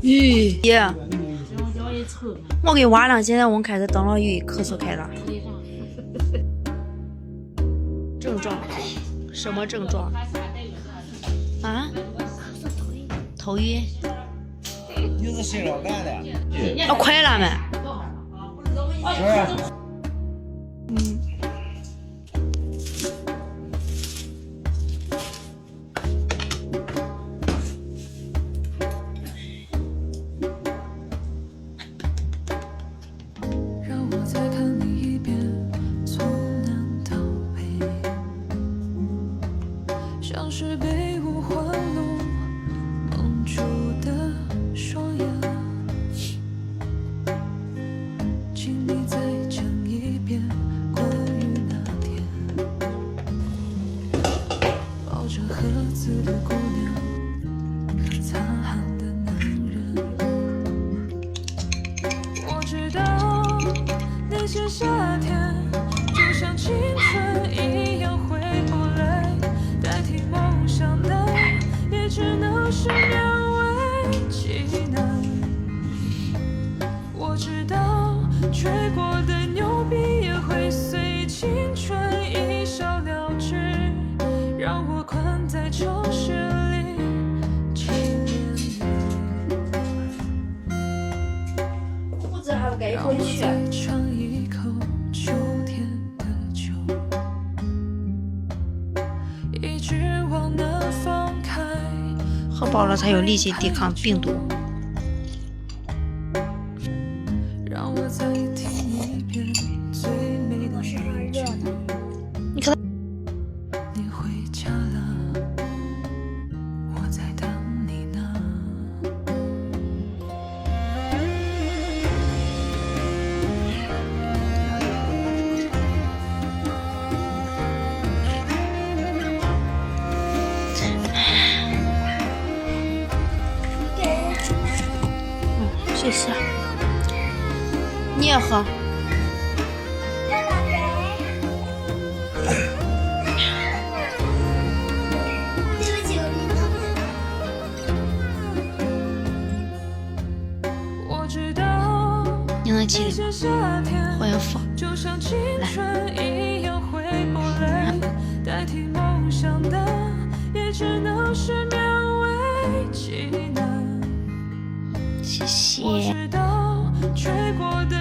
咦爷，我给娃俩现在我们开始等了雨，咳嗽开了。症状？什么症状？啊？头晕。你是谁老干的？啊，快了没？让我再看你一遍，从南到北，像是被五环路蒙住的双眼。请你再讲一遍关于那天抱着盒子的姑娘和擦汗的男人。我知道那些夏天就像青春一样回不来，代替梦想的也只能是勉为其难。我知道吹过的牛逼也会随青春一笑了之，让我困在城市里纪念你。裤子还不该让我再尝一口秋天的酒，一直往南方开。喝饱了才有力气抵抗病毒。让我再听一遍最美的那句。你看你回家了，我在等你呢。谢谢。你也喝。我知道你能起来吗？那些夏天我要放。就像青春一样回不来，代替梦想的也只能是勉为其难。谢谢。我知道吹过的